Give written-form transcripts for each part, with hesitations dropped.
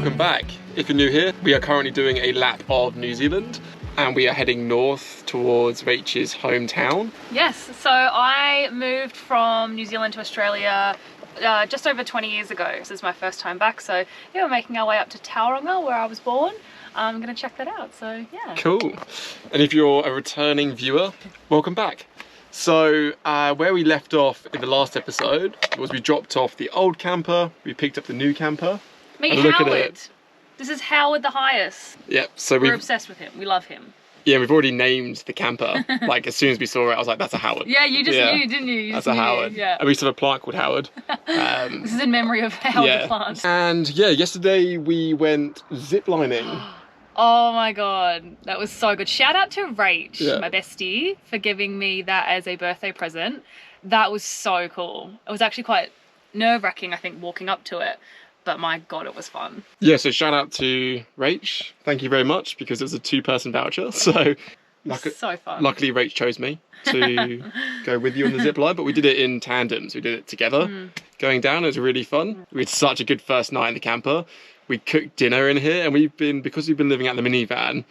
welcome back. If you're new here, we are currently doing a lap of New Zealand and we are heading north towards Rachel's hometown. Yes, so I moved from New Zealand to Australia just over 20 years ago. This is my first time back, so yeah, we're making our way up to Tauranga where I was born. I'm gonna check that out, so yeah. Cool. And if you're a returning viewer, welcome back. So where we left off in the last episode was we dropped off the old camper, we picked up the new camper. Meet Howard. This is Howard the Highest. Yep, so we're obsessed with him, we love him. Yeah, we've already named the camper. Like as soon as we saw it, I was like, that's a Howard. Yeah, you just knew, didn't you? That's a Howard. Yeah. And we still have a plant called Howard. This is in memory of Howard the plant. And yeah, yesterday we went ziplining. Oh my god, that was so good. Shout out to Rach, my bestie, for giving me that as a birthday present. That was so cool. It was actually quite nerve-wracking, I think, walking up to it. But my god, it was fun. Yeah, so shout out to Rach. Thank you very much, because it was a 2-person voucher. So, so fun. Luckily, Rach chose me to go with you on the zip line, but we did it in tandem. So we did it together. Going down, it was really fun. We had such a good first night in the camper. We cooked dinner in here, and because we've been living out in the minivan,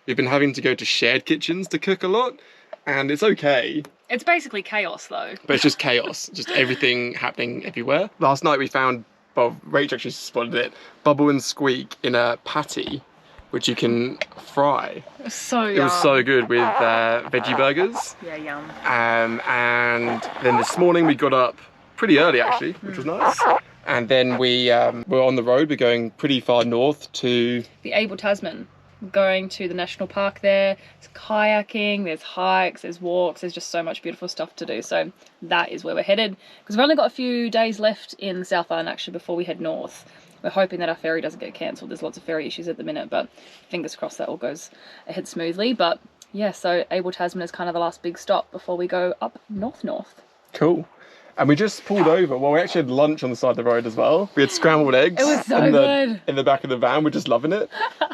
we've been having to go to shared kitchens to cook a lot. And it's okay. It's basically chaos though. But it's just chaos. Just everything happening everywhere. Last night we found, well, Rach actually spotted it, Bubble and Squeak in a patty, which you can fry. It was so yum. It was so good with veggie burgers. Yeah, yum. And then this morning we got up pretty early actually, which was nice. And then we were on the road. We're going pretty far north to the Abel Tasman. We're going to the national park there. There's kayaking, there's hikes, there's walks, there's just so much beautiful stuff to do. So that is where we're headed. Because we've only got a few days left in the South Island actually before we head north. We're hoping that our ferry doesn't get cancelled. There's lots of ferry issues at the minute, but fingers crossed that all goes ahead smoothly. But yeah, so Abel Tasman is kind of the last big stop before we go up north. Cool. And we just pulled over. Well, we actually had lunch on the side of the road as well. We had scrambled eggs. It was so good. In the back of the van. We're just loving it.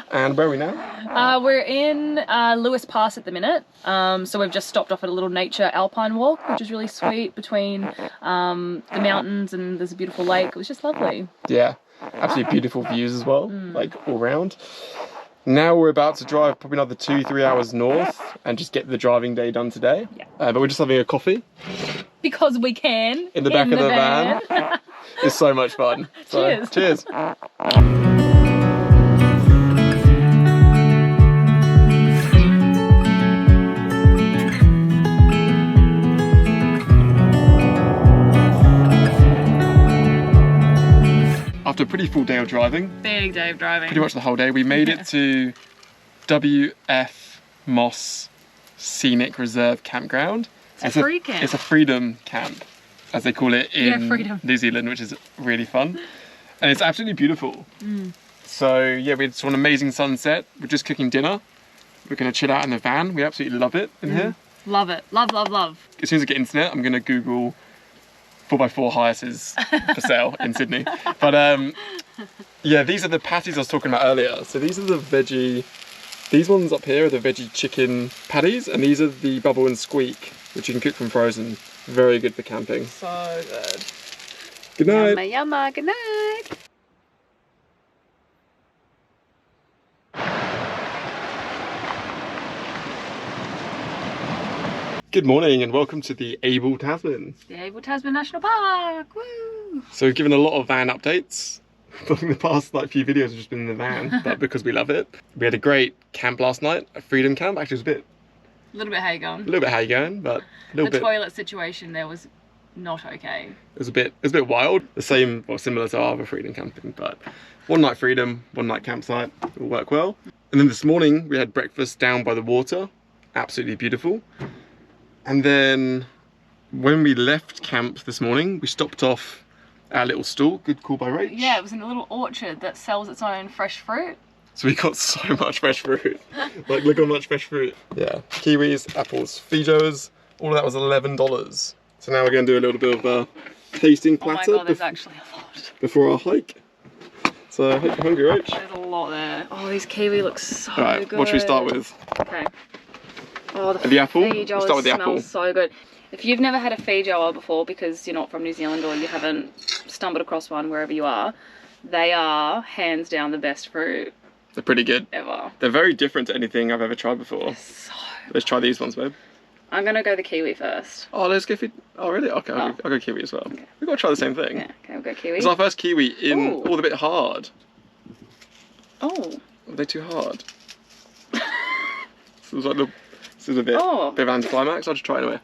And where are we now? We're in Lewis Pass at the minute. So we've just stopped off at a little nature alpine walk, which is really sweet between the mountains, and there's a beautiful lake. It was just lovely. Yeah, absolutely beautiful views as well, like all round. Now we're about to drive probably another 2-3 hours north and just get the driving day done today. Yeah. But we're just having a coffee. Because we can. In the back of the van. It's so much fun. So, cheers. After a pretty full day of driving. Big day of driving. Pretty much the whole day. We made it to W.F. Moss Scenic Reserve Campground. It's a free camp. It's a freedom camp, as they call it in New Zealand, which is really fun. And it's absolutely beautiful. So yeah, we saw an amazing sunset. We're just cooking dinner. We're going to chill out in the van. We absolutely love it in here. Love it. Love, love, love. As soon as I get internet, I'm going to Google 4x4 hiaces for sale in Sydney. But yeah, these are the patties I was talking about earlier. So these are the veggie, these ones up here are the veggie chicken patties, and these are the Bubble and Squeak, which you can cook from frozen. Very good for camping. So good. Good night. Yumma, yumma, good night. Good morning and welcome to the Abel Tasman. The Abel Tasman National Park, woo! So we've given a lot of van updates. I think the past few videos have just been in the van, but because we love it. We had a great camp last night, a freedom camp. Actually, it was a little bit how you going. A little bit how you going, but a little bit. The toilet situation there was not okay. It was a bit wild. The same, well, similar to our other freedom camping, but one night freedom, one night campsite, it will work well. And then this morning we had breakfast down by the water, absolutely beautiful. And then when we left camp this morning, we stopped off our little stall, good call by Rach. Yeah, it was in a little orchard that sells its own fresh fruit. So we got so much fresh fruit. Like, look how much fresh fruit. Yeah, kiwis, apples, feijoas, all of that was $11. So now we're going to do a little bit of a tasting platter. Oh my god, there's actually a lot. Before our hike. So I hope you're hungry, Rach. There's a lot there. Oh, these kiwi look so good. What should we start with? Okay. Oh, the apple? Feijoa we'll start with the apple. Smells so good. If you've never had a feijoa before because you're not from New Zealand or you haven't stumbled across one wherever you are, They are hands down the best fruit They're pretty good. ever. They're very different to anything I've ever tried before. So Let's try these ones, babe. I'm gonna go the kiwi first. Oh, let's go. Oh, really? Okay, I'll go kiwi as well. Okay. We've got to try the same thing. Yeah, okay, we'll go kiwi. It's our first kiwi in. Ooh. Oh, they're a bit hard. Oh. Are they too hard? This is a bit, Oh. bit of an anticlimax. I'll just try it anyway.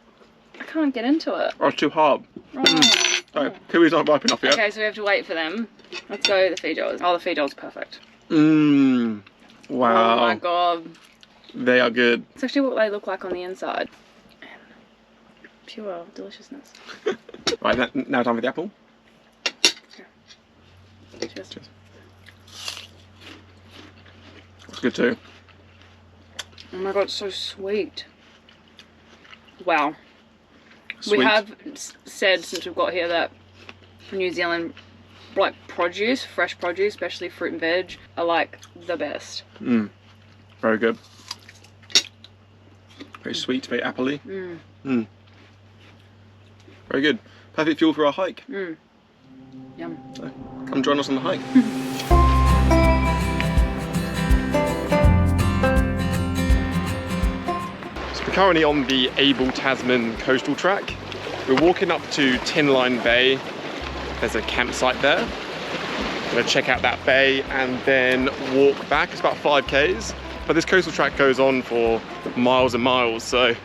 I can't get into it. Oh, it's too hard. Oh. Oh, kiwi's not ripe enough yet. Okay, so we have to wait for them. Let's go the Feijoas. Oh, the Feijoas perfect. Mmm. Wow. Oh my god. They are good. It's actually what they look like on the inside. And pure deliciousness. Right, now time for the apple. Cheers. Cheers. It's good too. Oh my god, it's so sweet. Wow. Sweet. We have said since we've got here that New Zealand, like produce, fresh produce, especially fruit and veg, are like the best. Mmm. Very good. Very sweet, very appley. Mmm. Mmm. Very good. Perfect fuel for our hike. Mmm. Yum. So, come join us on the hike. So we're currently on the Abel Tasman coastal track. We're walking up to Tin Line Bay. There's a campsite there. We're going to check out that bay and then walk back. It's about 5 k's. But this coastal track goes on for miles and miles, so you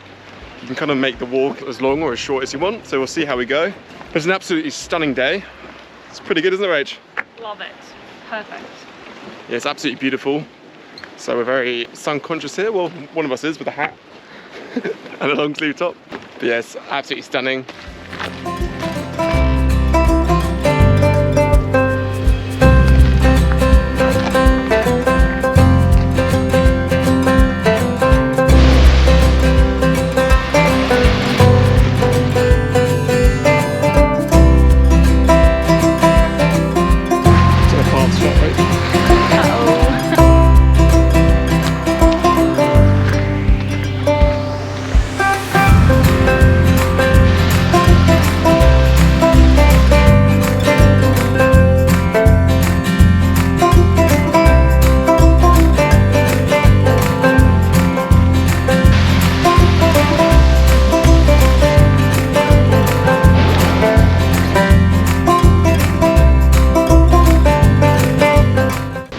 can kind of make the walk as long or as short as you want. So we'll see how we go. It's an absolutely stunning day. It's pretty good, isn't it, Rach? Love it. Perfect. Yeah, it's absolutely beautiful. So we're very sun conscious here. Well, one of us is with a hat and a long sleeve top. But yeah, it's absolutely stunning.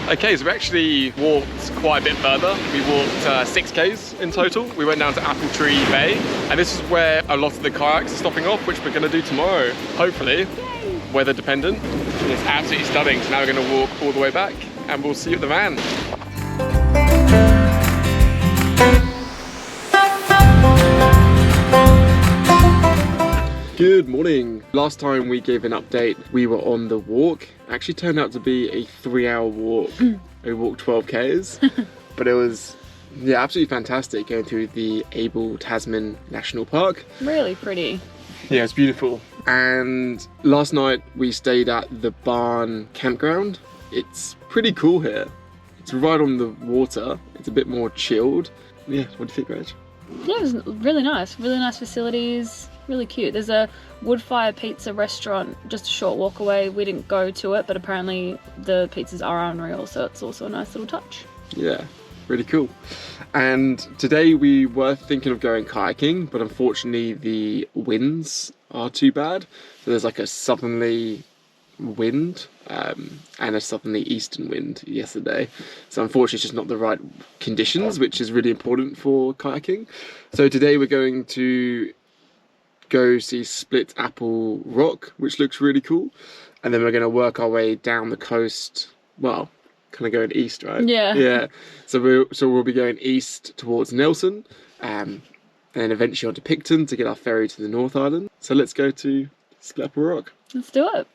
Okay, so we actually walked quite a bit further. We walked 6 k's in total. We went down to Apple Tree Bay, and this is where a lot of the kayaks are stopping off, which we're going to do tomorrow, hopefully. Yay. Weather dependent. And it's absolutely stunning. So now we're going to walk all the way back, and we'll see you at the van. Good morning. Last time we gave an update, we were on the walk. Actually turned out to be a 3-hour walk. We walked 12 k's, but it was absolutely fantastic going through the Abel Tasman National Park. Really pretty. Yeah, it's beautiful. And last night we stayed at the Barn campground. It's pretty cool here. It's right on the water. It's a bit more chilled. Yeah, what do you think, Rach? Yeah, it was really nice. Really nice facilities. Really cute. There's a wood fire pizza restaurant just a short walk away. We didn't go to it, but apparently the pizzas are unreal, so it's also a nice little touch. Yeah, really cool. And today we were thinking of going kayaking, but unfortunately the winds are too bad. So there's like a southerly wind and a southerly eastern wind yesterday. So unfortunately it's just not the right conditions, which is really important for kayaking. So today we're going to go see Split Apple Rock, which looks really cool, and then we're going to work our way down the coast. Well, kind of going east, right? Yeah. So we'll be going east towards Nelson, and then eventually on to Picton to get our ferry to the North Island. So let's go to Split Apple Rock. Let's do it.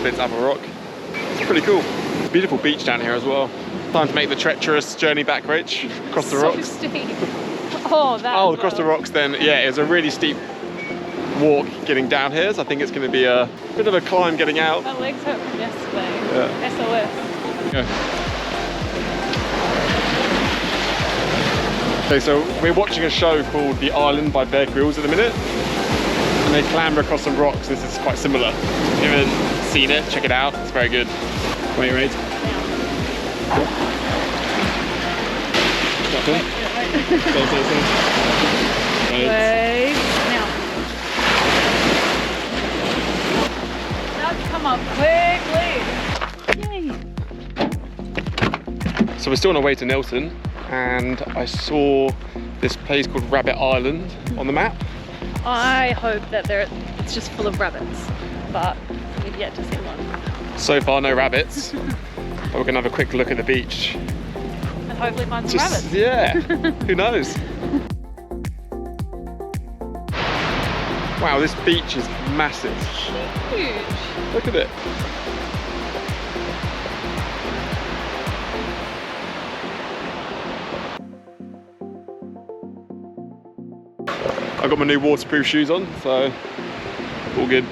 splits up a rock. It's pretty cool. Beautiful beach down here as well. Time to make the treacherous journey back, Rach, across the rocks. So steep. Oh, that. Oh, across the rocks then. Yeah, it was a really steep walk getting down here, so I think it's going to be a bit of a climb getting out. My legs hurt from yesterday. Yeah. SOS. Okay. Okay, so we're watching a show called The Island by Bear Grylls at the minute, and they clamber across some rocks. This is quite similar. If you haven't seen it, check it out. It's very good. Wait, right? Wait. Now. Now come up quickly. Yay. So we're still on our way to Nelson, and I saw this place called Rabbit Island on the map. I hope that it's just full of rabbits, but we've yet to see one. So far, no rabbits. But we're gonna have a quick look at the beach. And hopefully find some rabbits. Yeah, who knows? Wow, this beach is massive. Huge. Look at it. I've got my new waterproof shoes on, so all good.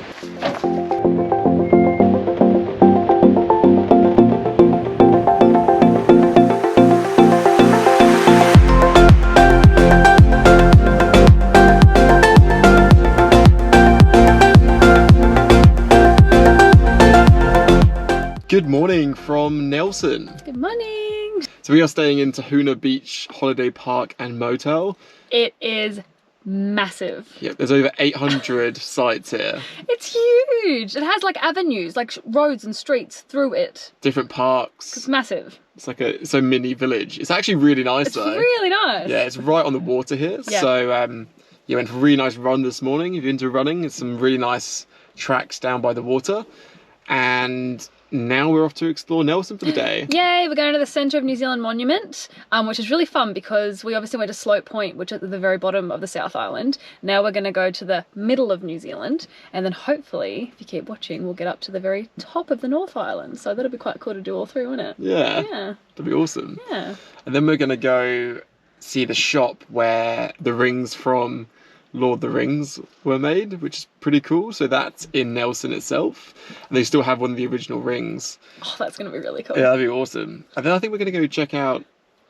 Good morning from Nelson. Good morning. So we are staying in Tahuna Beach Holiday Park and Motel. It is massive. Yep, there's over 800 sites here. It's huge. It has like avenues, like roads and streets through it. Different parks. It's massive. It's like a mini village. It's actually really nice It's though. really nice. Yeah, it's right on the water here. Yeah. So yeah, went for a really nice run this morning. If you're into running, there's some really nice tracks down by the water. And now we're off to explore Nelson for the day. Yay, we're going to the Centre of New Zealand Monument, which is really fun because we obviously went to Slope Point, which is at the very bottom of the South Island. Now we're going to go to the middle of New Zealand, and then hopefully, if you keep watching, we'll get up to the very top of the North Island. So that'll be quite cool to do all three, won't it? Yeah, Yeah. that'd be awesome. Yeah. And then we're going to go see the shop where the rings from Lord of the Rings were made, which is pretty cool. So that's in Nelson itself, and they still have one of the original rings. Oh, that's going to be really cool. Yeah, that'd be awesome. And then I think we're going to go check out,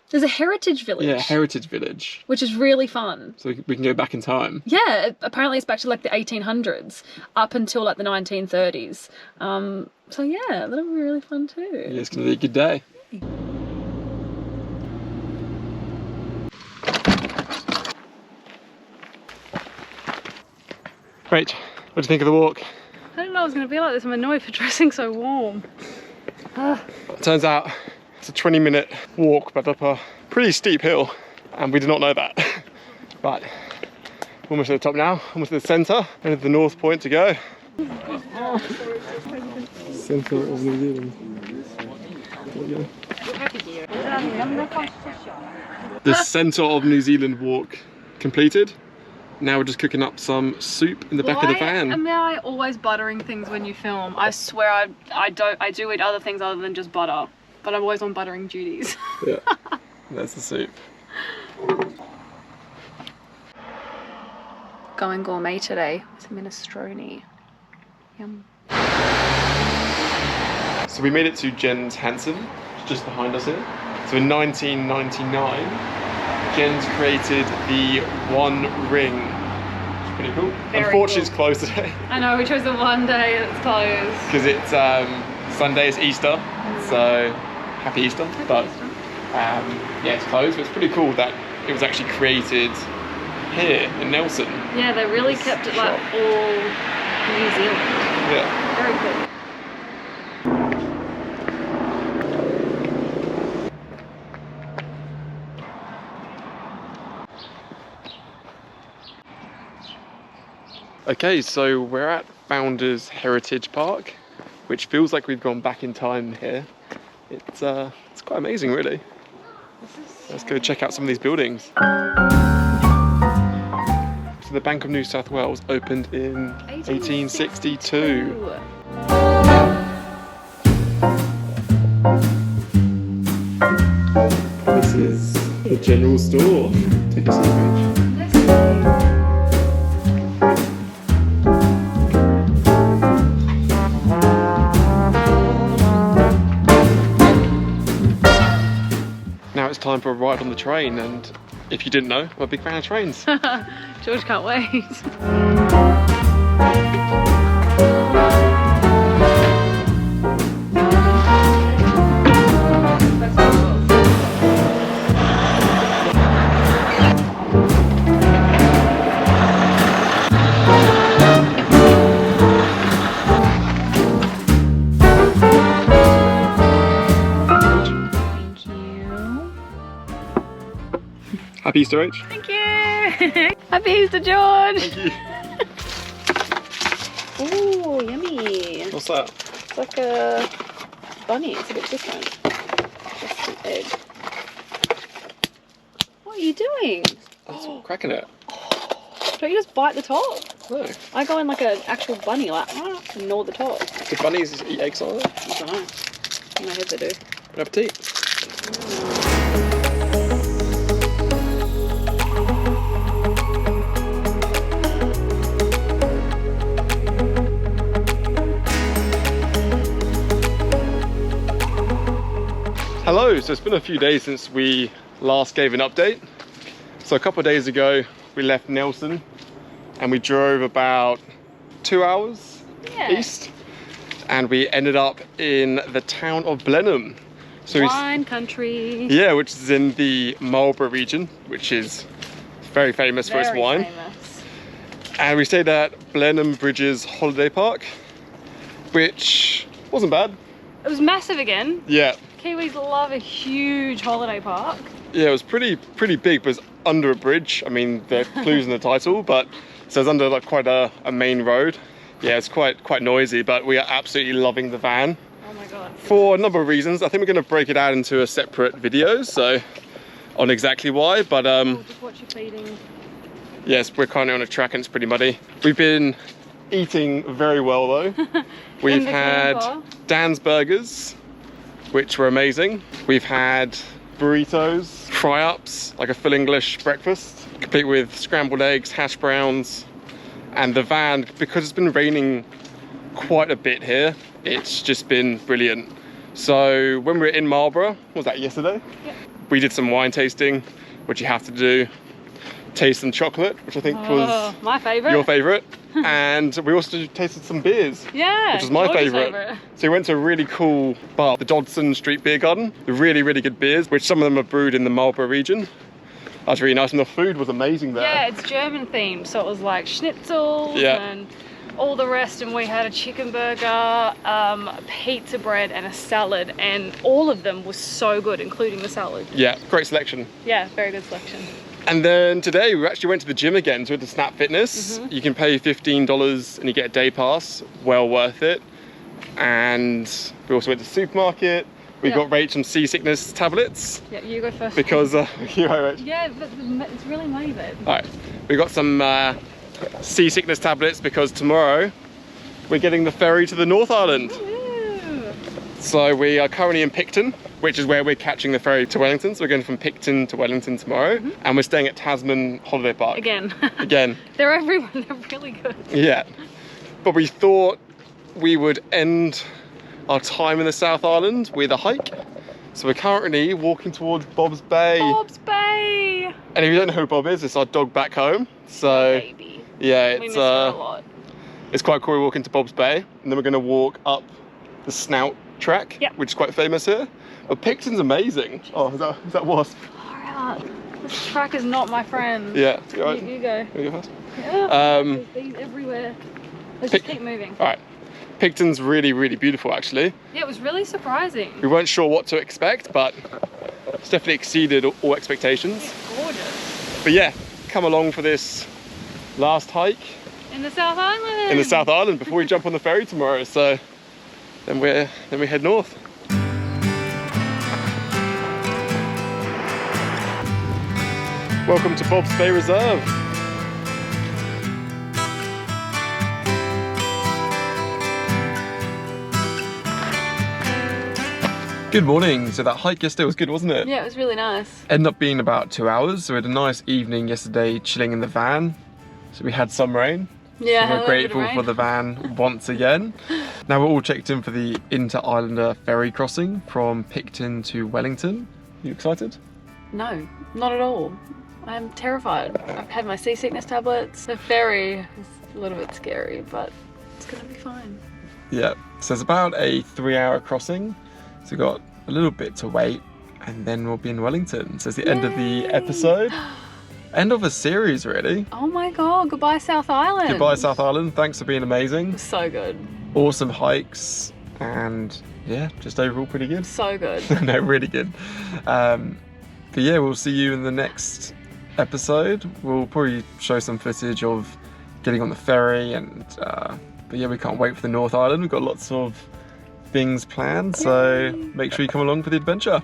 There's a heritage village. yeah, Heritage Village, Which is really fun. so we can go back in time. Yeah, apparently it's back to like the 1800s, up until like the 1930s. So yeah, that'll be really fun too. Yeah, it's going to be a good day. Great. What do you think of the walk? I didn't know it was going to be like this. I'm annoyed for dressing so warm. Turns out it's a 20-minute walk, but up a pretty steep hill, and we did not know that. But we're almost at the top now, almost at the centre, and at the north point to go. Centre of New Zealand. The Centre of New Zealand walk completed. Now we're just cooking up some soup in the back of the van. Am I always buttering things when you film? I swear I do eat other things other than just butter, but I'm always on buttering duties. Yeah, that's the soup. Going gourmet today with minestrone. Yum. So we made it to Jens Hansen, just behind us here. So in 1999, Jens created the One Ring. Which is pretty cool. Very Unfortunately, cool. it's closed today I know, we chose the one day that's closed. because it's Sunday is Easter, so happy Easter. But yeah, it's closed. But it's pretty cool that it was actually created here in Nelson. Yeah, they really This kept it like shop. all New Zealand. Yeah. Very cool. Okay, so we're at Founders Heritage Park, which feels like we've gone back in time here. It's quite amazing, really. Let's go check out some of these buildings. So the Bank of New South Wales opened in 1862. This is the general store. Take a seat, Now it's time for a ride on the train, and if you didn't know, I'm a big fan of trains. George can't wait. Happy Easter, H. Thank you. Happy Easter, George. Thank you. Ooh, yummy. What's that? It's like a bunny. It's a bit different. Just an egg. What are you doing? Oh, cracking it. Don't you just bite the top? No. I go in like an actual bunny, like and gnaw the top. Do bunnies eat eggs on it? I don't know. In my head they do. Bon appetit. Hello, so it's been a few days since we last gave an update. So a couple of days ago we left Nelson and we drove about 2 hours east, and we ended up in the town of Blenheim. So Wine country. Yeah, which is in the Marlborough region, which is very famous for its wine. Famous. And we stayed at Blenheim Bridges Holiday Park, which wasn't bad. It was massive again. Yeah. Kiwis love a huge holiday park. Yeah, it was pretty big, but it's under a bridge. I mean, the clues in the title, but so it's under like quite a main road. Yeah, it's quite noisy, but we are absolutely loving the van. Oh my god. For a number of reasons. I think we're going to break it out into a separate video, so on exactly why, but Just watch your feeding. yes, we're currently on a track and it's pretty muddy. We've been eating very well though. We've had Dan's burgers, which were amazing. We've had burritos, fry-ups, like a full English breakfast, complete with scrambled eggs, hash browns, and the van, because it's been raining quite a bit here, it's just been brilliant. So when we were in Marlborough, what was that, yesterday? Yep. We did some wine tasting, which you have to do. Taste some chocolate, which I think was my favourite. your favourite. And we also tasted some beers, Yeah. which was my George's favourite. So we went to a really cool bar, the Dodson Street Beer Garden. Really good beers, which some of them are brewed in the Marlborough region. That was really nice, and the food was amazing there. Yeah, it's German themed, so it was like schnitzels and all the rest, and we had a chicken burger, pizza bread and a salad, and all of them was so good, including the salad. Yeah, great selection. Yeah, very good selection. And then today we actually went to the gym again, so we went to Snap Fitness. You can pay $15 and you get a day pass, well worth it. And we also went to the supermarket. We got Rach some seasickness tablets. Yeah, you go first. Because, you go, Rach. Yeah, but it's really money, babe. Alright, we got some seasickness tablets because tomorrow we're getting the ferry to the North Island. Ooh. So we are currently in Picton, which is where we're catching the ferry to Wellington. So we're going from Picton to Wellington tomorrow, and we're staying at Tasman Holiday Park. Again. Again. They're everywhere, they're really good. Yeah. But we thought we would end our time in the South Island with a hike. So we're currently walking towards Bob's Bay. Bob's Bay! And if you don't know who Bob is, it's our dog back home. So Baby. yeah, We it's miss her a lot. it's quite cool. We're walking to Bob's Bay, and then we're going to walk up the Snout track, which is quite famous here. But Picton's amazing. Oh, is that wasp? Far out. This track is not my friend. Yeah. You, right? You go. You go first. Yeah, there's these everywhere. Let's just keep moving. All right. Picton's really beautiful, actually. Yeah, it was really surprising. We weren't sure what to expect, but it's definitely exceeded all expectations. It's gorgeous. But yeah, come along for this last hike In the South Island. in the South Island before we jump on the ferry tomorrow. So then we head north. Welcome to Bob's Bay Reserve. Good morning. So that hike yesterday was good, wasn't it? Yeah, it was really nice. Ended up being about 2 hours. So we had a nice evening yesterday chilling in the van. So we had some rain. Yeah, So we're grateful for the van once again. Now we're all checked in for the Inter-Islander ferry crossing from Picton to Wellington. Are you excited? No, not at all. I'm terrified. I've had my seasickness tablets. The ferry is a little bit scary, but it's gonna be fine. Yeah, so it's about a 3-hour crossing. So we've got a little bit to wait and then we'll be in Wellington. So it's the end of the episode. End of a series, really. Oh my god, goodbye South Island. Goodbye South Island, thanks for being amazing. So good. Awesome hikes and yeah, just overall pretty good. So good. No, really good. But yeah, we'll see you in the next episode. We'll probably show some footage of getting on the ferry and but yeah, we can't wait for the North Island. We've got lots of things planned, so make sure you come along for the adventure.